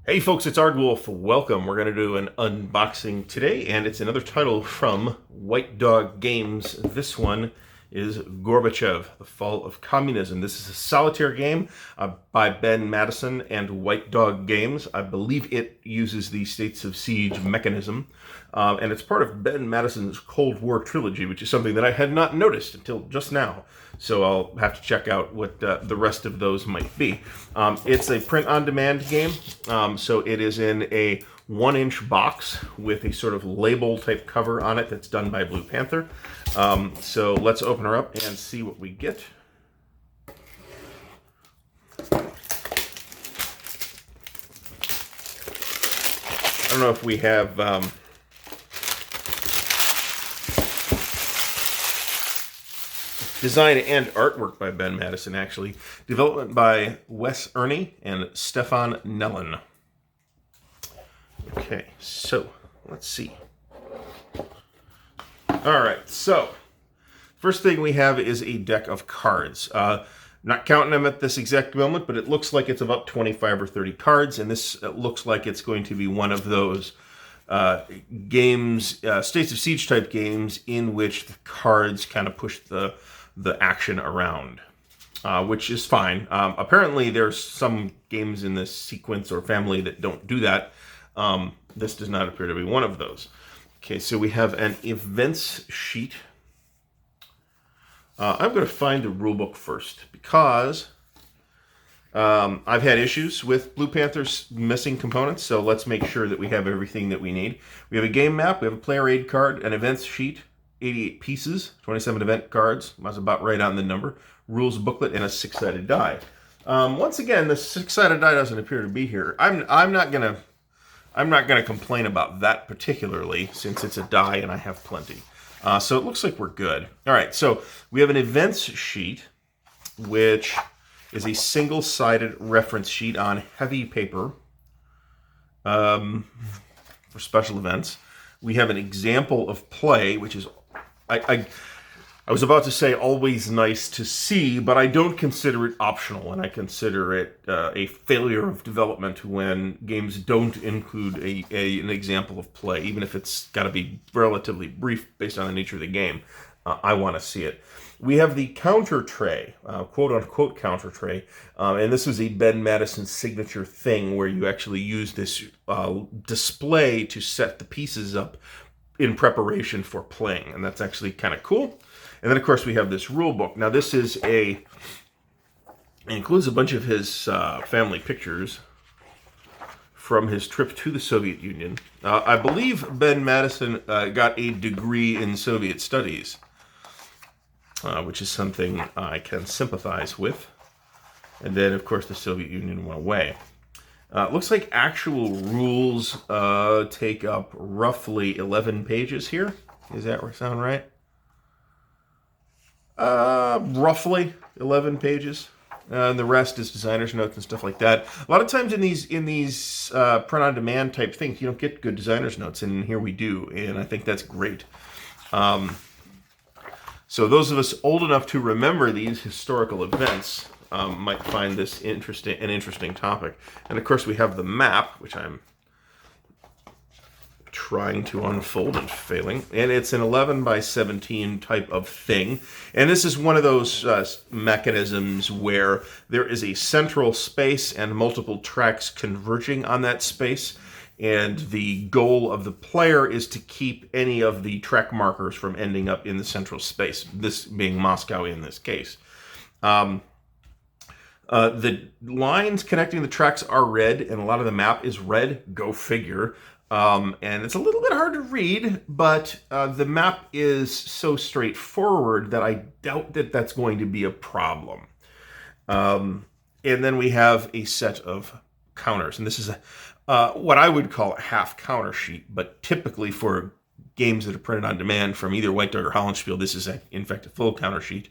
Hey folks, it's Ardwulf. Welcome. We're going to do an unboxing today, and it's another title from White Dog Games. This one is Gorbachev, The Fall of Communism. This is a solitaire game by Ben Madison and White Dog Games. I believe it uses the States of Siege mechanism, and it's part of Ben Madison's Cold War trilogy, which is something that I had not noticed until just now. So I'll have to check out what the rest of those might be. It's a print-on-demand game, so it is in a 1-inch box with a sort of label-type cover on it that's done by Blue Panther. So let's open her up and see what we get. I don't know if we have... design and artwork by Ben Madison, actually. Development by Wes Ernie and Stefan Nellen. Okay, so let's see. All right, so first thing we have is a deck of cards. Not counting them at this exact moment, but it looks like it's about 25 or 30 cards, and this looks like it's going to be one of those games, States of Siege type games, in which the cards kind of push the action around, which is fine. Apparently, there's some games in this sequence or family that don't do that. This does not appear to be one of those. Okay, so we have an events sheet. I'm going to find the rulebook first because I've had issues with Blue Panther's missing components, so let's make sure that we have everything that we need. We have a game map, we have a player aid card, an events sheet, 88 pieces, 27 event cards, that's about right on the number, rules booklet, and a 6-sided die. Once again, the 6-sided die doesn't appear to be here. I'm not gonna complain about that particularly, since it's a die and I have plenty. So it looks like we're good. All right, so we have an events sheet, which is a single-sided reference sheet on heavy paper for special events. We have an example of play, which is, I was about to say always nice to see, but I don't consider it optional, and I consider it a failure of development when games don't include an example of play, even if it's got to be relatively brief based on the nature of the game. I want to see it. We have the counter tray, quote-unquote counter tray, and this is a Ben Madison signature thing where you actually use this display to set the pieces up in preparation for playing, and that's actually kind of cool. And then, of course, we have this rule book. Now, this is it includes a bunch of his family pictures from his trip to the Soviet Union. I believe Ben Madison got a degree in Soviet studies, which is something I can sympathize with. And then, of course, the Soviet Union went away. Looks like actual rules take up roughly 11 pages here. Does that sound right? Roughly 11 pages. And the rest is designer's notes and stuff like that. A lot of times in these print-on-demand type things, you don't get good designer's notes, and here we do, and I think that's great. So those of us old enough to remember these historical events might find this an interesting topic. And of course we have the map, which I'm trying to unfold and failing. And it's an 11 by 17 type of thing. And this is one of those mechanisms where there is a central space and multiple tracks converging on that space. And the goal of the player is to keep any of the track markers from ending up in the central space, this being Moscow in this case. The lines connecting the tracks are red, and a lot of the map is red, go figure. And it's a little bit hard to read, but the map is so straightforward that I doubt that that's going to be a problem. And then we have a set of counters, and this is what I would call a half counter sheet, but typically for games that are printed on demand from either White Dog or Hollandspiel, this is in fact a full counter sheet.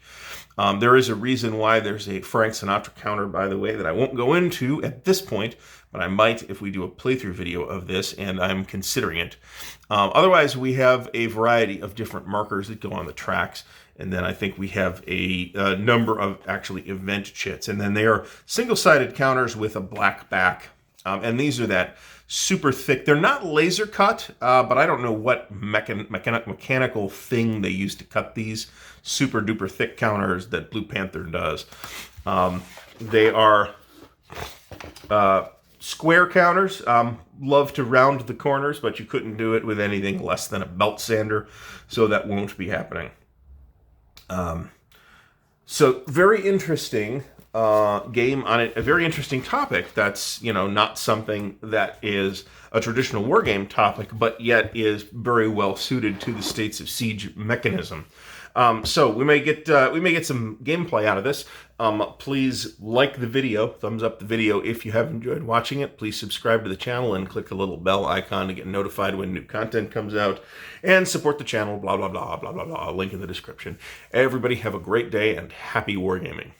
There is a reason why there's a Frank Sinatra counter, by the way, that I won't go into at this point, but I might if we do a playthrough video of this, and I'm considering it. Otherwise, we have a variety of different markers that go on the tracks, and then I think we have a number of actually event chits, and then they are single-sided counters with a black back And these are that super thick. They're not laser cut, but I don't know what mechanical thing they use to cut these super duper thick counters that Blue Panther does. They are square counters. Love to round the corners, but you couldn't do it with anything less than a belt sander, so that won't be happening. So very interesting game on it. A very interesting topic that's, not something that is a traditional war game topic, but yet is very well suited to the States of Siege mechanism. So we may get some gameplay out of this. Please like the video, thumbs up the video if you have enjoyed watching it. Please subscribe to the channel and click the little bell icon to get notified when new content comes out. And support the channel, blah, blah, blah, blah, blah, blah. Link in the description. Everybody have a great day and happy wargaming.